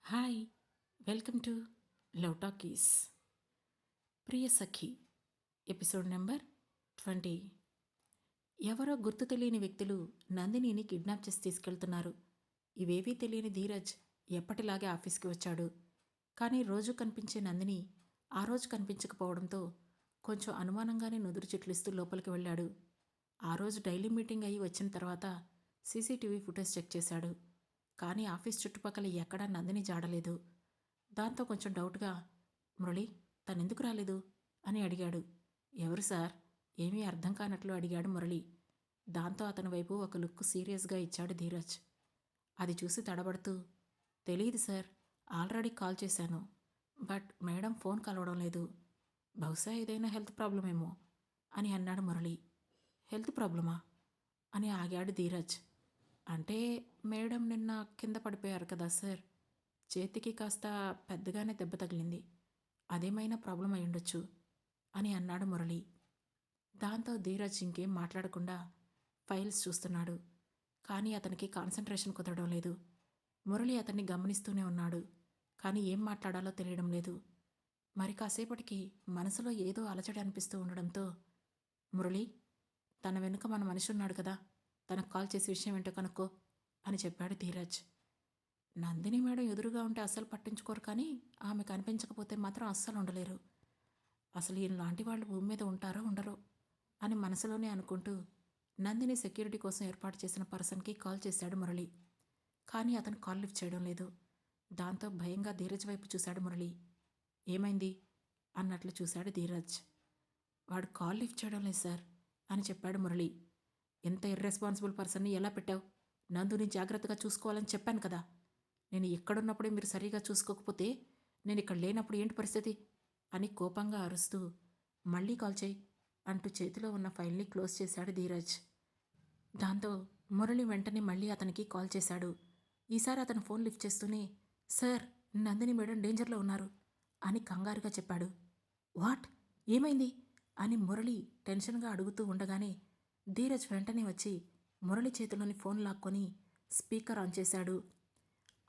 Hi, welcome to love talkies. Priya Sakhi episode number 20. ఎవరో గుర్తు తెలియని వ్యక్తులు నందినిని కిడ్నాప్ చేసి తీసుకెళ్తున్నారు. ఇవేవీ తెలియని ధీరజ్ ఎప్పటిలాగే ఆఫీస్కి వచ్చాడు. కానీ రోజు కనిపించే నందిని ఆ రోజు కనిపించకపోవడంతో కొంచెం అనుమానంగానే నుదురు చిట్లిస్తూ లోపలికి వెళ్ళాడు. ఆ రోజు డైలీ మీటింగ్ అయ్యి వచ్చిన తర్వాత సీసీటీవీ ఫుటేజ్ చెక్ చేశాడు. కానీ ఆఫీస్ చుట్టుపక్కల ఎక్కడా నందిని జాడలేదు. దాంతో కొంచెం డౌట్గా, మురళి తనెందుకు రాలేదు అని అడిగాడు. ఎవరు సార్? ఏమీ అర్థం కానట్లు అడిగాడు మురళి. దాంతో అతని వైపు ఒక లుక్ సీరియస్గా ఇచ్చాడు ధీరజ్. అది చూసి తడబడుతూ, తెలీదు సార్, ఆల్రెడీ కాల్ చేశాను, బట్ మేడం ఫోన్ కలవడం లేదు. బహుశా ఏదైనా హెల్త్ ప్రాబ్లమేమో అని అన్నాడు మురళి. హెల్త్ ప్రాబ్లమా అని ఆగాడు ధీరజ్. అంటే మేడం నిన్న కింద పడిపోయారు కదా సార్, చేతికి కాస్త పెద్దగానే దెబ్బ తగిలింది, అదేమైనా ప్రాబ్లం అయి ఉండొచ్చు అని అన్నాడు మురళి. దాంతో ధీరజ్ ఇంకేం మాట్లాడకుండా ఫైల్స్ చూస్తున్నాడు. కానీ అతనికి కాన్సంట్రేషన్ కుదరడం లేదు. మురళి అతన్ని గమనిస్తూనే ఉన్నాడు. కానీ ఏం మాట్లాడాలో తెలియడం లేదు. మరి కాసేపటికి మనసులో ఏదో అలజడి అనిపిస్తూ ఉండడంతో, మురళి, తన వెనుక మన మనిషి ఉన్నాడు కదా, తనకు కాల్ చేసి విషయం ఏంటో కనుక్కో అని చెప్పాడు ధీరజ్. నందిని మేడం ఎదురుగా ఉంటే అస్సలు పట్టించుకోరు, కానీ ఆమె కనిపించకపోతే మాత్రం అస్సలు ఉండలేరు. అసలు ఈయన లాంటి వాళ్ళు భూమి మీద ఉంటారో ఉండరో అని మనసులోనే అనుకుంటూ నందిని సెక్యూరిటీ కోసం ఏర్పాటు చేసిన పర్సన్కి కాల్ చేశాడు మురళి. కానీ అతను కాల్ లిఫ్ట్ చేయడం లేదు. దాంతో భయంగా ధీరజ్ వైపు చూశాడు మురళి. ఏమైంది అన్నట్లు చూశాడు ధీరజ్. వాడు కాల్ లిఫ్ట్ చేయడం లేదు సార్ అని చెప్పాడు మురళి. ఎంత ఇర్రెస్పాన్సిబుల్ పర్సన్ని ఎలా పెట్టావు? నందుని జాగ్రత్తగా చూసుకోవాలని చెప్పాను కదా. నేను ఎక్కడున్నప్పుడే మీరు సరిగా చూసుకోకపోతే నేను ఇక్కడ లేనప్పుడు ఏంటి పరిస్థితి అని కోపంగా అరుస్తూ, మళ్ళీ కాల్ చేయి అంటూ చేతిలో ఉన్న ఫైల్ని క్లోజ్ చేశాడు ధీరజ్. దాంతో మురళి వెంటనే మళ్ళీ అతనికి కాల్ చేశాడు. ఈసారి అతను ఫోన్ లిఫ్ట్ చేస్తూనే, సార్, నందిని మేడం డేంజర్లో ఉన్నారు అని కంగారుగా చెప్పాడు. వాట్? ఏమైంది అని మురళి టెన్షన్గా అడుగుతూ ఉండగానే ధీరజ్ వెంటనే వచ్చి మురళి చేతిలోని ఫోన్ లాక్కొని స్పీకర్ ఆన్ చేశాడు.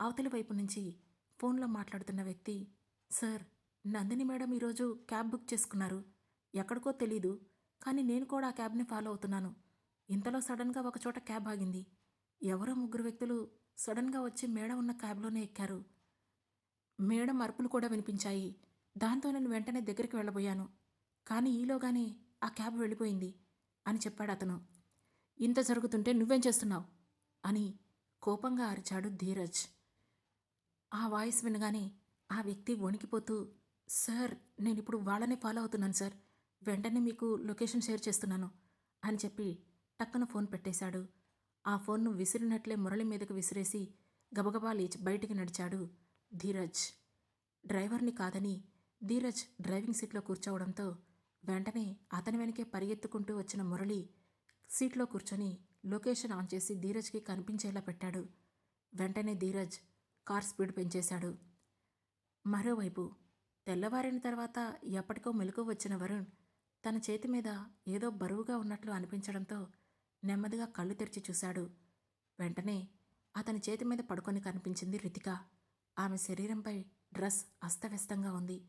అవతలి వైపు నుంచి ఫోన్లో మాట్లాడుతున్న వ్యక్తి, సార్, నందిని మేడం ఈరోజు క్యాబ్ బుక్ చేసుకున్నారు. ఎక్కడికో తెలీదు, కానీ నేను కూడా ఆ క్యాబ్ని ఫాలో అవుతున్నాను. ఇంతలో సడన్గా ఒకచోట క్యాబ్ ఆగింది. ఎవరో ముగ్గురు వ్యక్తులు సడన్గా వచ్చి మేడం ఉన్న క్యాబ్లోనే ఎక్కారు. మేడం అరుపులు కూడా వినిపించాయి. దాంతో నేను వెంటనే దగ్గరికి వెళ్ళబోయాను, కానీ ఈలోగానే ఆ క్యాబ్ వెళ్ళిపోయింది అని చెప్పాడు అతను. ఇంత జరుగుతుంటే నువ్వేం చేస్తున్నావు అని కోపంగా అరిచాడు ధీరజ్. ఆ వాయిస్ వినగానే ఆ వ్యక్తి వణికిపోతూ, సార్, నేనిప్పుడు వాళ్ళనే ఫాలో అవుతున్నాను సార్, వెంటనే మీకు లొకేషన్ షేర్ చేస్తున్నాను అని చెప్పి టక్కున ఫోన్ పెట్టేశాడు. ఆ ఫోన్ను విసిరినట్లే మురళి మీదకు విసిరేసి గబగబా లేచి బయటికి నడిచాడు ధీరజ్. డ్రైవర్ని కాదని ధీరజ్ డ్రైవింగ్ సీట్లో కూర్చోవడంతో వెంటనే అతని వెనకే పరిగెత్తుకుంటూ వచ్చిన మురళి సీట్లో కూర్చొని లొకేషన్ ఆన్ చేసి ధీరజ్కి కనిపించేలా పెట్టాడు. వెంటనే ధీరజ్ కార్ స్పీడ్ పెంచేశాడు. మరోవైపు తెల్లవారిన తర్వాత ఎప్పటికో మెలకువ వచ్చిన వరుణ్ తన చేతి మీద ఏదో బరువుగా ఉన్నట్లు అనిపించడంతో నెమ్మదిగా కళ్ళు తెరిచి చూశాడు. వెంటనే అతని చేతి మీద పడుకొని కనిపించింది రితిక. ఆమె శరీరంపై డ్రెస్ అస్తవ్యస్తంగా ఉంది.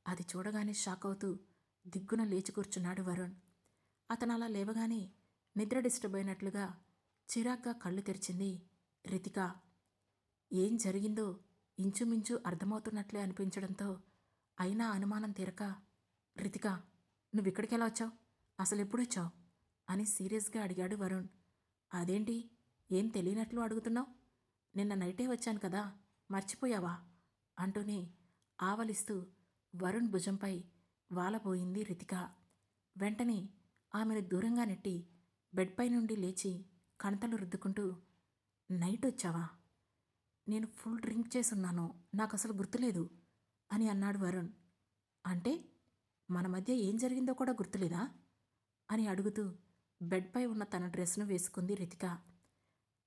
అది చూడగానే షాక్ అవుతూ దిగ్గున లేచి కూర్చున్నాడు వరుణ్. అతను అలా లేవగానే నిద్ర డిస్టర్బ్ అయినట్లుగా చిరాగ్గా కళ్ళు తెరిచింది రితిక. ఏం జరిగిందో ఇంచుమించు అర్థమవుతున్నట్లే అనిపించడంతో అయినా అనుమానం తీరక, రితిక, నువ్విక్కడికి ఎలా వచ్చావు? అసలు ఎప్పుడొచ్చావు అని సీరియస్గా అడిగాడు వరుణ్. అదేంటి, ఏం తెలియనట్లు అడుగుతున్నావు? నిన్న నైటే వచ్చాను కదా, మర్చిపోయావా అంటూనే ఆవలిస్తూ వరుణ్ భుజంపై వాలబోయింది రితిక. వెంటనే ఆమెను దూరంగా నెట్టి బెడ్పై నుండి లేచి కణతలు రుద్దుకుంటూ, నైట్ వచ్చావా? నేను ఫుల్ డ్రింక్ చేసున్నాను, నాకు అసలు గుర్తులేదు అని అన్నాడు వరుణ్. అంటే మన మధ్య ఏం జరిగిందో కూడా గుర్తులేదా అని అడుగుతూ బెడ్పై ఉన్న తన డ్రెస్ను వేసుకుంది రితిక.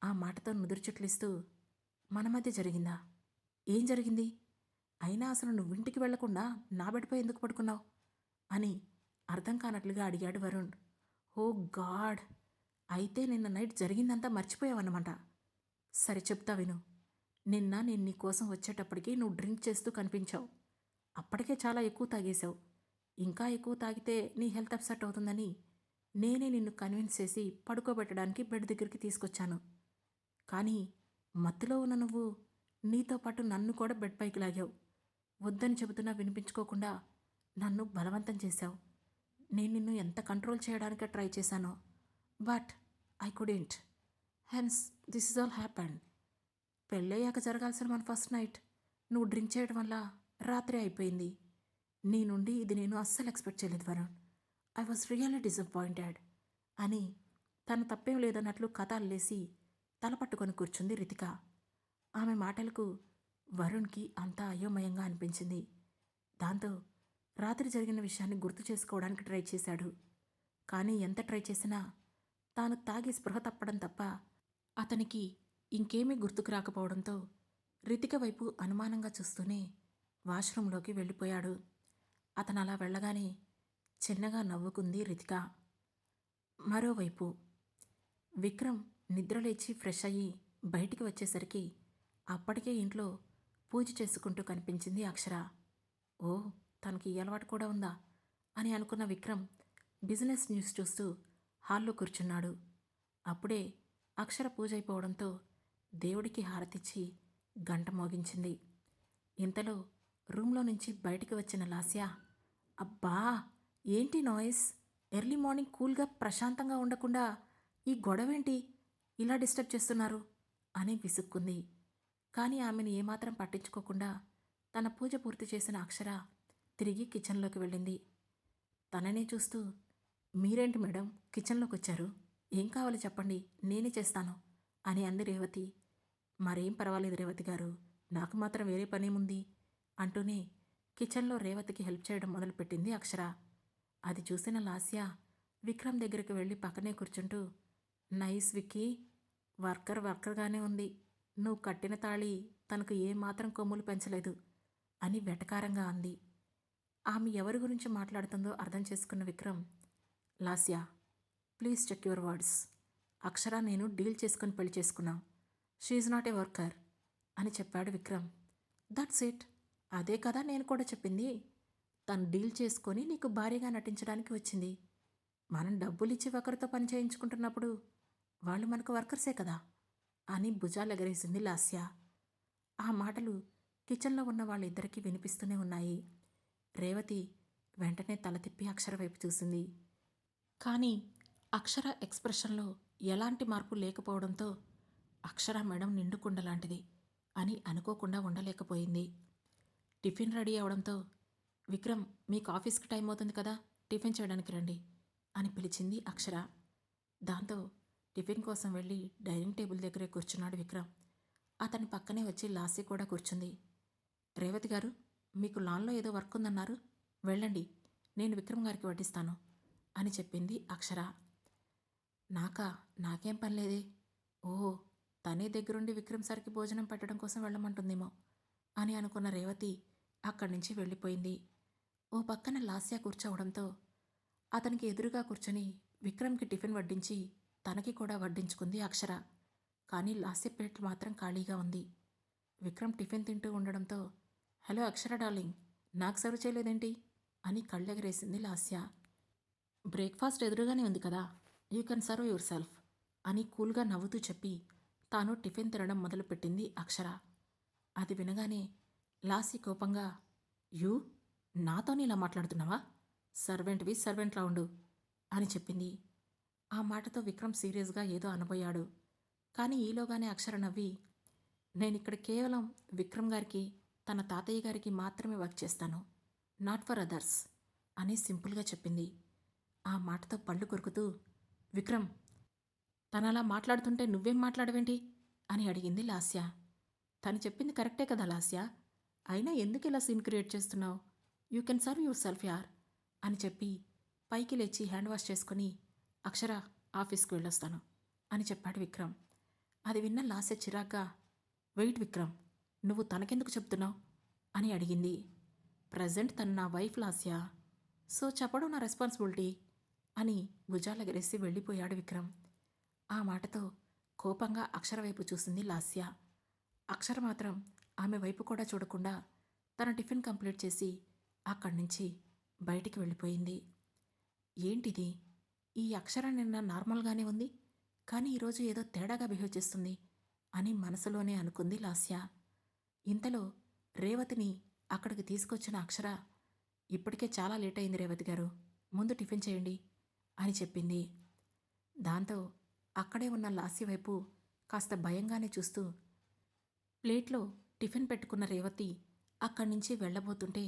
ఆ మాటతో నుదురు చుట్లిస్తూ, మన మధ్య జరిగిందా? ఏం జరిగింది? అయినా అసలు నువ్వింటికి వెళ్లకుండా నా బెడ్పై ఎందుకు పడుకున్నావు అని అర్థం కానట్లుగా అడిగాడు వరుణ్. ఓ గాడ్, అయితే నిన్న నైట్ జరిగిందంతా మర్చిపోయావన్నమాట. సరే చెప్తా విను. నిన్న నేను నీ కోసం వచ్చేటప్పటికి నువ్వు డ్రింక్ చేస్తూ కనిపించావు. అప్పటికే చాలా ఎక్కువ తాగేశావు. ఇంకా ఎక్కువ తాగితే నీ హెల్త్ అప్సెట్ అవుతుందని నేనే నిన్ను కన్విన్స్ చేసి పడుకోబెట్టడానికి బెడ్ దగ్గరికి తీసుకొచ్చాను. కానీ మత్తులో ఉన్న నువ్వు నీతో పాటు నన్ను కూడా బెడ్ పైకి లాగావు. వద్దని చెబుతున్నా వినిపించుకోకుండా నన్ను బలవంతం చేశావు. నేను నిన్ను ఎంత కంట్రోల్ చేయడానికే ట్రై చేశానో, but I couldn't. Hence this is all happened. పెళ్ళయ్యాక జరగాల్సిన మన ఫస్ట్ నైట్ నువ్వు డ్రింక్ చేయడం వల్ల రాత్రి అయిపోయింది. నీ నుండి ఇది నేను అస్సలు ఎక్స్పెక్ట్ చేయలేదు Varun. I was really disappointed అని తను తప్పేం లేదన్నట్లు కథాల్లేసి తల పట్టుకొని కూర్చుంది రితిక. ఆమె మాటలకు వరుణ్కి అంతా అయోమయంగా అనిపించింది. దాంతో రాత్రి జరిగిన విషయాన్ని గుర్తు చేసుకోవడానికి ట్రై చేశాడు. కానీ ఎంత ట్రై చేసినా తాను తాగి స్పృహ తప్పడం తప్ప అతనికి ఇంకేమీ గుర్తుకు రాకపోవడంతో రితిక వైపు అనుమానంగా చూస్తూనే వాష్రూంలోకి వెళ్ళిపోయాడు. అతను అలా వెళ్ళగానే చిన్నగా నవ్వుకుంది రితిక. మరోవైపు విక్రమ్ నిద్రలేచి ఫ్రెష్ అయ్యి బయటికి వచ్చేసరికి అప్పటికే ఇంట్లో పూజ చేసుకుంటూ కనిపించింది అక్షర. ఓ, తనకి ఈ అలవాటు కూడా ఉందా అని అనుకున్న విక్రమ్ బిజినెస్ న్యూస్ చూస్తూ హాల్లో కూర్చున్నాడు. అప్పుడే అక్షర పూజ అయిపోవడంతో దేవుడికి హారతిచ్చి గంట మోగించింది. ఇంతలో రూమ్లో నుంచి బయటికి వచ్చిన లాస్య, అబ్బా ఏంటి నాయిస్, ఎర్లీ మార్నింగ్ కూల్గా ప్రశాంతంగా ఉండకుండా ఈ గొడవేంటి ఇలా డిస్టర్బ్ చేస్తున్నారు అని విసుక్కుంది. కానీ ఆమెను ఏమాత్రం పట్టించుకోకుండా తన పూజ పూర్తి చేసిన అక్షర తిరిగి కిచెన్లోకి వెళ్ళింది. తననే చూస్తూ, మీరేంటి మేడం కిచెన్లోకి వచ్చారు, ఏం కావాలి చెప్పండి, నేనే చేస్తాను అని అంది రేవతి. మరేం పర్వాలేదు రేవతి గారు, నాకు మాత్రం వేరే పనేముంది అంటూనే కిచెన్లో రేవతికి హెల్ప్ చేయడం మొదలుపెట్టింది అక్షర. అది చూసిన లాస్య విక్రమ్ దగ్గరికి వెళ్ళి పక్కనే కూర్చుంటూ, నైస్ విక్కీ, వర్కర్గానే ఉంది, నువ్వు కట్టిన తాళి తనకు ఏమాత్రం కొమ్ములు పెంచలేదు అని వెటకారంగా అంది. ఆమె ఎవరి గురించి మాట్లాడుతుందో అర్థం చేసుకున్న Vikram, Lasya please check your words, Akshara నేను డీల్ చేసుకుని పెళ్లి చేసుకున్నాం, షీఈ్ నాట్ ఏ వర్కర్ అని చెప్పాడు విక్రమ్. దట్స్ ఇట్, అదే కదా నేను కూడా చెప్పింది. తను డీల్ చేసుకొని నీకు భారీగా నటించడానికి వచ్చింది. మనం డబ్బులిచ్చి ఒకరితో పని చేయించుకుంటున్నప్పుడు వాళ్ళు మనకు వర్కర్సే కదా అని భుజాలెగరేసింది లాస్య. ఆ మాటలు కిచెన్లో ఉన్న వాళ్ళిద్దరికీ వినిపిస్తూనే ఉన్నాయి. రేవతి వెంటనే తల తిప్పి అక్షర వైపు చూసింది. కానీ అక్షర ఎక్స్ప్రెషన్లో ఎలాంటి మార్పు లేకపోవడంతో అక్షర మేడం నిండుకుండలాంటిది అని అనుకోకుండా ఉండలేకపోయింది. టిఫిన్ రెడీ అవడంతో, విక్రమ్ మీకు ఆఫీస్కి టైం అవుతుంది కదా, టిఫిన్ చేయడానికి రండి అని పిలిచింది అక్షర. దాంతో టిఫిన్ కోసం వెళ్ళి డైనింగ్ టేబుల్ దగ్గరే కూర్చున్నాడు విక్రమ్. అతని పక్కనే వచ్చి లాస్య కూడా కూర్చుంది. రేవతి గారు, మీకు లాన్లో ఏదో వర్క్ ఉందన్నారు, వెళ్ళండి, నేను విక్రమ్ గారికి వడ్డిస్తాను అని చెప్పింది అక్షర. నాకేం పని లేదే. ఓహో, తనే దగ్గరుండి విక్రమ్ సార్కి భోజనం పెట్టడం కోసం వెళ్ళమంటుందేమో అని అనుకున్న రేవతి అక్కడి నుంచి వెళ్ళిపోయింది. ఓ పక్కన లాస్య కూర్చోవడంతో అతనికి ఎదురుగా కూర్చొని విక్రమ్కి టిఫిన్ వడ్డించి తనకి కూడా వడ్డించుకుంది అక్షర. కానీ లాస్య ప్లేట్ మాత్రం ఖాళీగా ఉంది. విక్రమ్ టిఫిన్ తింటూ ఉండడంతో, హలో అక్షర డార్లింగ్, నాకు సర్వ్ చేయలేదేంటి అని కళ్ళెగరేసింది లాస్య. బ్రేక్ఫాస్ట్ ఎదురుగానే ఉంది కదా, you can serve your self అని కూల్గా నవ్వుతూ చెప్పి తాను టిఫిన్ తినడం మొదలుపెట్టింది అక్షర. అది వినగానే లాస్య కోపంగా, యూ నాతోనే ఇలా మాట్లాడుతున్నావా, సర్వెంట్వి సర్వెంట్లా ఉండు అని చెప్పింది. ఆ మాటతో విక్రమ్ సీరియస్గా ఏదో అనబోయాడు. కానీ ఈలోగానే అక్షర నవ్వి, నేనిక్కడ కేవలం విక్రమ్ గారికి తన తాతయ్య గారికి మాత్రమే వర్క్ చేస్తాను, నాట్ ఫర్ అదర్స్ అని సింపుల్గా చెప్పింది. ఆ మాటతో పళ్ళు కొరుకుతూ, విక్రమ్ తనలా మాట్లాడుతుంటే నువ్వేం మాట్లాడవేంటి అని అడిగింది లాస్య. తను చెప్పింది కరెక్టే కదా లాస్య, అయినా ఎందుకు ఇలా సీన్ క్రియేట్ చేస్తున్నావు, you can serve your self యార్ అని చెప్పి పైకి లేచి హ్యాండ్ వాష్ చేసుకుని, అక్షర ఆఫీస్కి వెళ్ళొస్తాను అని చెప్పాడు విక్రమ్. అది విన్న లాస్య చిరాగ్గా, వెయిట్ విక్రమ్, నువ్వు తనకెందుకు చెప్తున్నావు అని అడిగింది. ప్రజెంట్ తను నా వైఫ్ లాస్య, సో చెప్పడం నా రెస్పాన్సిబిలిటీ అని భుజాలెగరేసి వెళ్ళిపోయాడు విక్రమ్. ఆ మాటతో కోపంగా అక్షర వైపు చూసింది లాస్య. అక్షర మాత్రం ఆమె వైపు కూడా చూడకుండా తన టిఫిన్ కంప్లీట్ చేసి అక్కడి నుంచి బయటికి వెళ్ళిపోయింది. ఏంటిది? ఈ అక్షర నిన్న నార్మల్గానే ఉంది, కానీ ఈరోజు ఏదో తేడాగా బిహేవ్ చేస్తుంది అని మనసులోనే అనుకుంది లాస్య. ఇంతలో రేవతిని అక్కడికి తీసుకొచ్చిన అక్షర, ఇప్పటికే చాలా లేట్ అయింది రేవతి గారు, ముందు టిఫిన్ చేయండి అని చెప్పింది. దాంతో అక్కడే ఉన్న లాస్య వైపు కాస్త భయంగానే చూస్తూ ప్లేట్లో టిఫిన్ పెట్టుకున్న రేవతి అక్కడి నుంచి వెళ్ళబోతుంటే,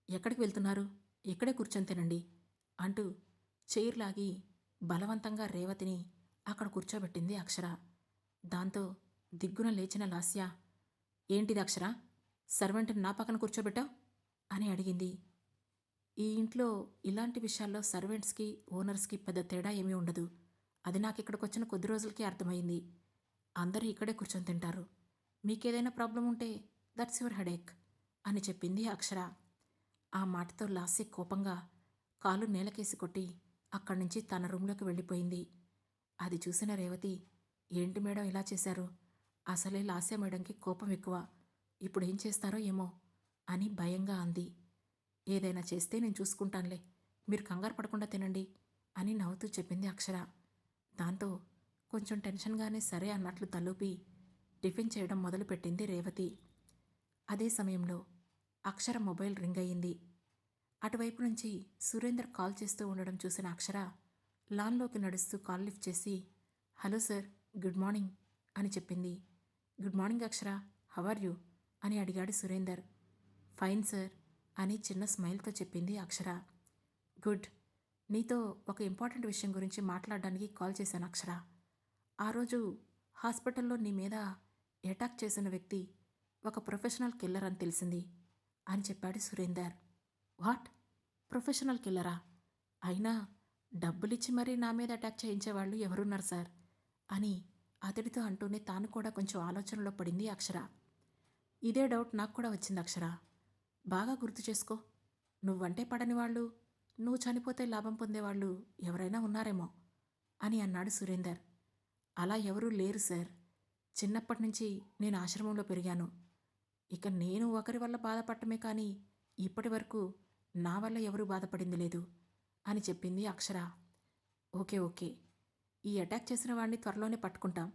ఎక్కడికి వెళ్తున్నారు? ఇక్కడే కూర్చొని తినండి అంటూ చైర్ లాగి బలవంతంగా రేవతిని అక్కడ కూర్చోబెట్టింది అక్షర. దాంతో దిగ్గున లేచిన లాస్య, ఏంటిది అక్షర, సర్వెంట్ని నా పక్కన కూర్చోబెట్టావు అని అడిగింది. ఈ ఇంట్లో ఇలాంటి విషయాల్లో సర్వెంట్స్కి ఓనర్స్కి పెద్ద తేడా ఏమీ ఉండదు. అది నాకు ఇక్కడికి వచ్చిన కొద్ది రోజులకే అర్థమైంది. అందరూ ఇక్కడే కూర్చొని తింటారు. మీకేదైనా ప్రాబ్లం ఉంటే దట్స్ యువర్ హెడేక్ అని చెప్పింది అక్షర. ఆ మాటతో లాస్య కోపంగా కాలు నేలకేసి కొట్టి అక్కడి నుంచి తన రూంలోకి వెళ్ళిపోయింది. అది చూసిన రేవతి, ఏంటి మేడం ఇలా చేశారు? అసలే లాస్య మేడంకి కోపం ఎక్కువ, ఇప్పుడు ఏం చేస్తారో ఏమో అని భయంగా అంది. ఏదైనా చేస్తే నేను చూసుకుంటానులే, మీరు కంగారు పడకుండా తినండి అని నవ్వుతూ చెప్పింది అక్షర. దాంతో కొంచెం టెన్షన్గానే సరే అన్నట్లు తలూపి టిఫిన్ చేయడం మొదలుపెట్టింది రేవతి. అదే సమయంలో అక్షర మొబైల్ రింగ్ అయ్యింది. అటువైపు నుంచి సురేందర్ కాల్ చేస్తూ ఉండడం చూసిన అక్షర లాన్లోకి నడుస్తూ కాల్ లిఫ్ట్ చేసి, హలో సార్, గుడ్ మార్నింగ్ అని చెప్పింది. Good morning Akshara, how are you అని అడిగాడు సురేందర్. ఫైన్ సార్ అని చిన్న స్మైల్తో చెప్పింది అక్షర. గుడ్, నీతో ఒక ఇంపార్టెంట్ విషయం గురించి మాట్లాడడానికి కాల్ చేశాను అక్షర. ఆ రోజు హాస్పిటల్లో నీ మీద అటాక్ చేసిన వ్యక్తి ఒక ప్రొఫెషనల్ కిల్లర్ అని తెలిసింది అని చెప్పాడు సురేందర్. వాట్? ప్రొఫెషనల్ కిల్లరా? అయినా డబ్బులిచ్చి మరీ నా మీద అటాక్ చేయించేవాళ్ళు ఎవరున్నారు సార్ అని అతడితో అంటూనే తాను కూడా కొంచెం ఆలోచనలో పడింది అక్షర. ఇదే డౌట్ నాకు కూడా వచ్చింది అక్షర. బాగా గుర్తు చేసుకో, నువ్వంటే పడని వాళ్ళు, నువ్వు చనిపోతే లాభం పొందేవాళ్ళు ఎవరైనా ఉన్నారేమో అని అన్నాడు సురేందర్. అలా ఎవరూ లేరు సార్. చిన్నప్పటి నుంచి నేను ఆశ్రమంలో పెరిగాను. ఇక నేను ఒకరి వల్ల బాధపడటమే కానీ ఇప్పటి వరకు నా వల్ల ఎవరూ బాధపడింది లేదు అని చెప్పింది అక్షర. ఓకే ఓకే, ఈ అటాక్ చేసిన వాడిని త్వరలోనే పట్టుకుంటాం.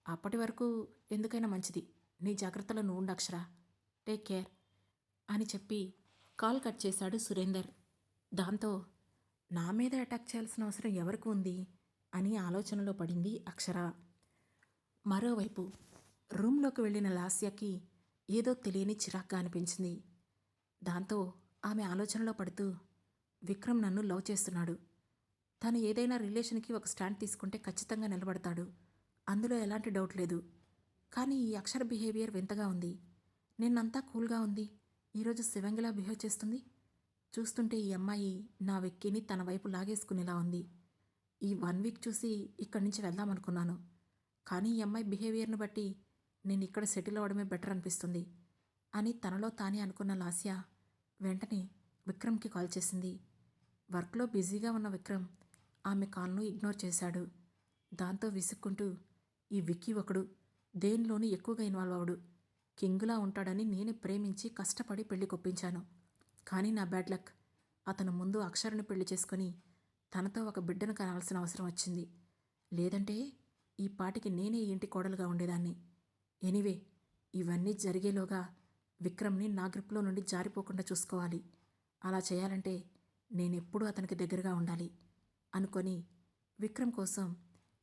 అప్పటి వరకు ఎందుకైనా మంచిది నీ జాగ్రత్తలో నువ్వు ఉండు అక్షర, టేక్ కేర్ అని చెప్పి కాల్ కట్ చేశాడు సురేందర్. దాంతో నా మీద అటాక్ చేయాల్సిన అవసరం ఎవరికి ఉంది అని ఆలోచనలో పడింది అక్షర. మరోవైపు రూంలోకి వెళ్ళిన లాస్యకి ఏదో తెలియని చిరాగ్గా అనిపించింది. దాంతో ఆమె ఆలోచనలో పడుతూ, విక్రమ్ నన్ను లవ్ చేస్తున్నాడు. తను ఏదైనా రిలేషన్కి ఒక స్టాండ్ తీసుకుంటే ఖచ్చితంగా నిలబడతాడు, అందులో ఎలాంటి డౌట్ లేదు. కానీ ఈ అక్షర బిహేవియర్ వింతగా ఉంది. నిన్నంతా కూల్గా ఉంది, ఈరోజు శివంగిలా బిహేవ్ చేస్తుంది. చూస్తుంటే ఈ అమ్మాయి నా వెక్కిని తన వైపు లాగేసుకునేలా ఉంది. ఈ 1 వీక్ చూసి ఇక్కడి నుంచి వెళ్దామనుకున్నాను, కానీ ఈ అమ్మాయి బిహేవియర్ను బట్టి నేను ఇక్కడ సెటిల్ అవ్వడమే బెటర్ అనిపిస్తుంది అని తనలో తానే అనుకున్న లాస్య వెంటనే విక్రమ్కి కాల్ చేసింది. వర్క్లో బిజీగా ఉన్న విక్రమ్ ఆమె కాల్ను ఇగ్నోర్ చేశాడు. దాంతో విసుక్కుంటూ, ఈ విక్కీ ఒకడు దేనిలోనూ ఎక్కువగా ఇన్వాల్వ్ అవడు, కింగులా ఉంటాడని నేనే ప్రేమించి కష్టపడి పెళ్లి కొప్పించాను. కానీ నా బ్యాడ్ లక్, అతను ముందు అక్షరను పెళ్లి చేసుకొని తనతో ఒక బిడ్డను కనాల్సిన అవసరం వచ్చింది. లేదంటే ఈ పాటికి నేనే ఈ ఇంటి కోడలుగా ఉండేదాన్ని. ఎనీవే, ఇవన్నీ జరిగేలోగా విక్రమ్ని నా గ్రిప్లో నుండి జారిపోకుండా చూసుకోవాలి. అలా చేయాలంటే నేనెప్పుడూ అతనికి దగ్గరగా ఉండాలి అనుకొని విక్రమ్ కోసం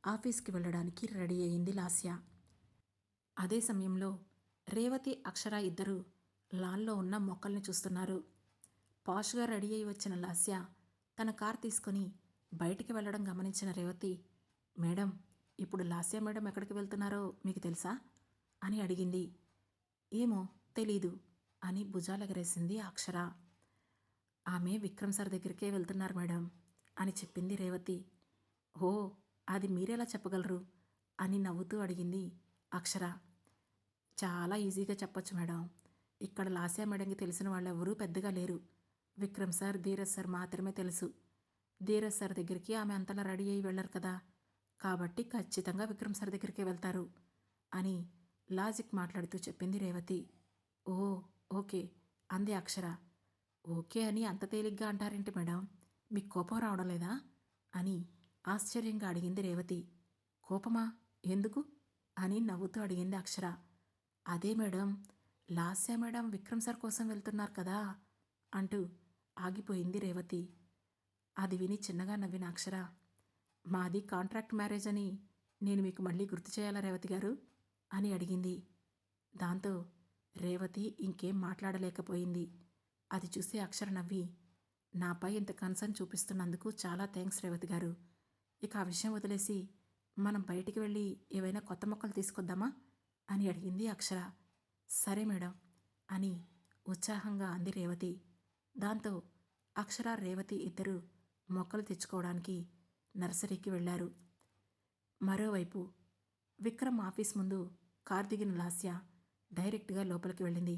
ఆఫీస్కి వెళ్ళడానికి రెడీ అయింది లాస్య. అదే సమయంలో రేవతి, అక్షర ఇద్దరూ లాన్లో ఉన్న మొక్కల్ని చూస్తున్నారు. పాష్గా రెడీ అయి వచ్చిన లాస్య తన కార్ తీసుకొని బయటికి వెళ్ళడం గమనించిన రేవతి, మేడం, ఇప్పుడు లాస్య మేడం ఎక్కడికి వెళ్తున్నారో మీకు తెలుసా అని అడిగింది. ఏమో తెలీదు అని భుజాలెగరేసింది అక్షర. ఆమె విక్రమ్ సార్ దగ్గరికే వెళ్తున్నారు మేడం అని చెప్పింది రేవతి. ఓ, అది మీరెలా చెప్పగలరు అని నవ్వుతూ అడిగింది అక్షర. చాలా ఈజీగా చెప్పొచ్చు మేడం. ఇక్కడ లాస్య మేడంకి తెలిసిన వాళ్ళు ఎవరూ పెద్దగా లేరు. విక్రమ్ సార్, ధీరజ్ సార్ మాత్రమే తెలుసు. ధీరజ్ సార్ దగ్గరికి ఆమె అంతలా రెడీ అయ్యి వెళ్ళరు కదా, కాబట్టి ఖచ్చితంగా విక్రమ్ సార్ దగ్గరికే వెళ్తారు అని లాజిక్ మాట్లాడుతూ చెప్పింది రేవతి. ఓ ఓకే అంది అక్షర. ఓకే అని అంత తేలిగ్గా అంటారేంటి మేడం? మీకు కోపం రావడం లేదా అని ఆశ్చర్యంగా అడిగింది రేవతి. కోపమా? ఎందుకు అని నవ్వుతూ అడిగింది అక్షర. అదే madam, Lasya madam Vikram sir కోసం వెళ్తున్నారు కదా అంటూ ఆగిపోయింది రేవతి. అది విని చిన్నగా నవ్విన అక్షర, మాది కాంట్రాక్ట్ మ్యారేజ్ అని నేను మీకు మళ్ళీ గుర్తు చేయాలా రేవతి గారు అని అడిగింది. దాంతో రేవతి ఇంకేం మాట్లాడలేకపోయింది. అది చూసి అక్షర నవ్వి, నాపై ఇంత కన్సర్న్ చూపిస్తున్నందుకు చాలా థ్యాంక్స్ రేవతి గారు. ఇక ఆ విషయం వదిలేసి మనం బయటికి వెళ్ళి ఏవైనా కొత్త మొక్కలు తీసుకొద్దామా అని అడిగింది అక్షర. సరే మేడం అని ఉత్సాహంగా అంది రేవతి. దాంతో అక్షర రేవతి ఇద్దరూ మొక్కలు తెచ్చుకోవడానికి నర్సరీకి వెళ్లారు. మరోవైపు విక్రమ్ ఆఫీస్ ముందు కార్ దిగిన లాస్య డైరెక్ట్గా లోపలికి వెళ్ళింది.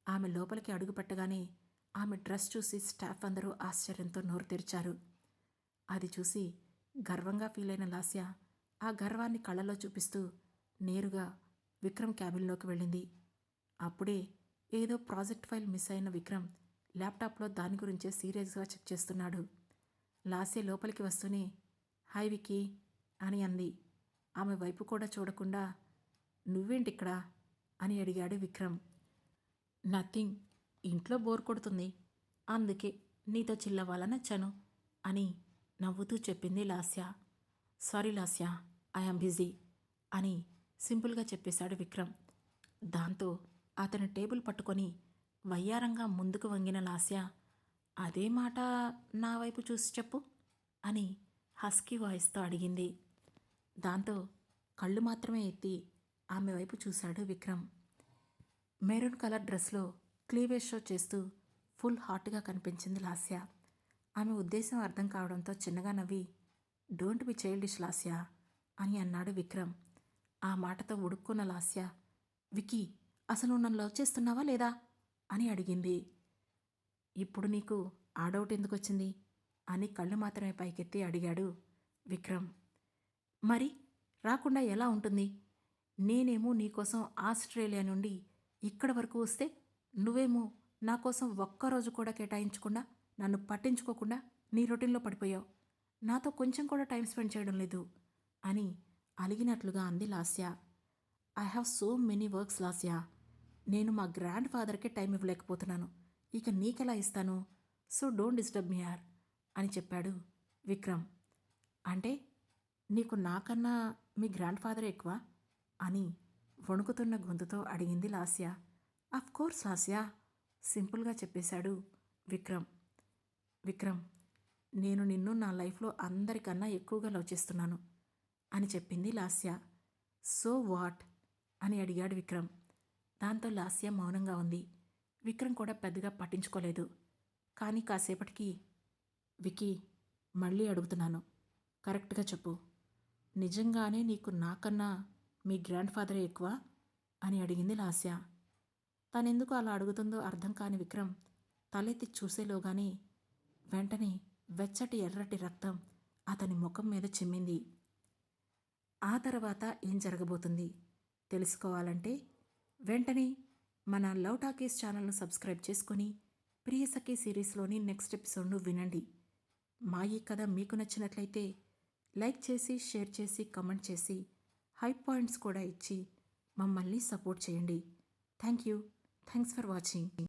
ఆమె లోపలికి అడుగుపెట్టగానే ఆమె డ్రెస్ చూసి స్టాఫ్ అందరూ ఆశ్చర్యంతో నోరు తెరిచారు. అది చూసి గర్వంగా ఫీలైన లాస్య ఆ గర్వాన్ని కళ్ళలో చూపిస్తూ నేరుగా విక్రమ్ క్యాబిన్లోకి వెళ్ళింది. అప్పుడే ఏదో ప్రాజెక్ట్ ఫైల్ మిస్ అయిన విక్రమ్ ల్యాప్టాప్లో దాని గురించే సీరియస్గా చెక్ చేస్తున్నాడు. లాస్య లోపలికి వస్తూనే హాయ్ విక్కీ అని అంది. ఆమె వైపు కూడా చూడకుండా నువ్వేంటిక్కడా అని అడిగాడు విక్రమ్. నథింగ్, ఇంట్లో బోర్ కొడుతుంది, అందుకే నీతో చిల్లవ్వాలని వచ్చాను అని నవ్వుతూ చెప్పింది Lasya. Sorry Lasya, I am busy అని సింపుల్గా చెప్పేశాడు విక్రమ్. దాంతో అతని టేబుల్ పట్టుకొని వయ్యారంగా ముందుకు వంగిన లాస్య, అదే మాట నా వైపు చూసి చెప్పు అని హస్కీ వాయిస్తో అడిగింది. దాంతో కళ్ళు మాత్రమే ఎత్తి ఆమె వైపు చూశాడు విక్రమ్. మెరూన్ కలర్ డ్రెస్లో క్లీవేజ్ షో చేస్తూ ఫుల్ హాట్గా కనిపించింది లాస్య. ఆమె ఉద్దేశం అర్థం కావడంతో చిన్నగా నవ్వి, డోంట్ బి చైల్డిష్ లాస్య అని అన్నాడు విక్రమ్. ఆ మాటతో ఉడుక్కున్న లాస్య, విక్కీ అసలు నన్ను లవ్ చేస్తున్నావా లేదా అని అడిగింది. ఇప్పుడు నీకు ఆ డౌట్ ఎందుకు వచ్చింది అని కళ్ళు మాత్రమే పైకెత్తి అడిగాడు విక్రమ్. మరి రాకుండా ఎలా ఉంటుంది? నేనేమో నీకోసం ఆస్ట్రేలియా నుండి ఇక్కడి వరకు వస్తే నువ్వేమో నా కోసం ఒక్కరోజు కూడా కేటాయించకుండా, నన్ను పట్టించుకోకుండా నీ రొటీన్లో పడిపోయావు. నాతో కొంచెం కూడా టైం స్పెండ్ చేయడం లేదు అని అలిగినట్లుగా అంది Lasya. I have so many works Lasya. నేను మా గ్రాండ్ ఫాదర్కే టైం ఇవ్వలేకపోతున్నాను, ఇక నీకెలా ఇస్తాను? సో డోంట్ డిస్టర్బ్ మీ యార్ అని చెప్పాడు విక్రమ్. అంటే నీకు నాకన్నా మీ గ్రాండ్ ఫాదరే ఎక్కువ అని వణుకుతున్న గొంతుతో అడిగింది లాస్య. అఫ్ కోర్స్ లాస్య సింపుల్గా చెప్పేశాడు విక్రమ్. విక్రమ్, నేను నిన్ను నా లైఫ్లో అందరికన్నా ఎక్కువగా లవ్ చేస్తున్నాను అని చెప్పింది లాస్య. సో వాట్ అని అడిగాడు విక్రమ్. దాంతో లాస్య మౌనంగా ఉంది. విక్రమ్ కూడా పెద్దగా పట్టించుకోలేదు. కానీ కాసేపటికి, విక్కీ మళ్ళీ అడుగుతున్నాను, కరెక్ట్గా చెప్పు, నిజంగానే నీకు నాకన్నా మీ గ్రాండ్ ఫాదరే ఎక్కువ అని అడిగింది లాస్య. తనెందుకు అలా అడుగుతుందో అర్థం కాని విక్రమ్ తలెత్తి చూసేలోగానే వెంటనే వెచ్చటి ఎర్రటి రక్తం అతని ముఖం మీద చిమ్మింది. ఆ తర్వాత ఏం జరగబోతుంది తెలుసుకోవాలంటే వెంటనే మన లవ్ టాకీస్ ఛానల్ను సబ్స్క్రైబ్ చేసుకొని ప్రియసఖి సిరీస్లోని నెక్స్ట్ ఎపిసోడ్ను వినండి. మా ఈ కథ మీకు నచ్చినట్లయితే లైక్ చేసి, షేర్ చేసి, కమెంట్ చేసి, హై పాయింట్స్ కూడా ఇచ్చి మమ్మల్ని సపోర్ట్ చేయండి. Thank you. Thanks for watching.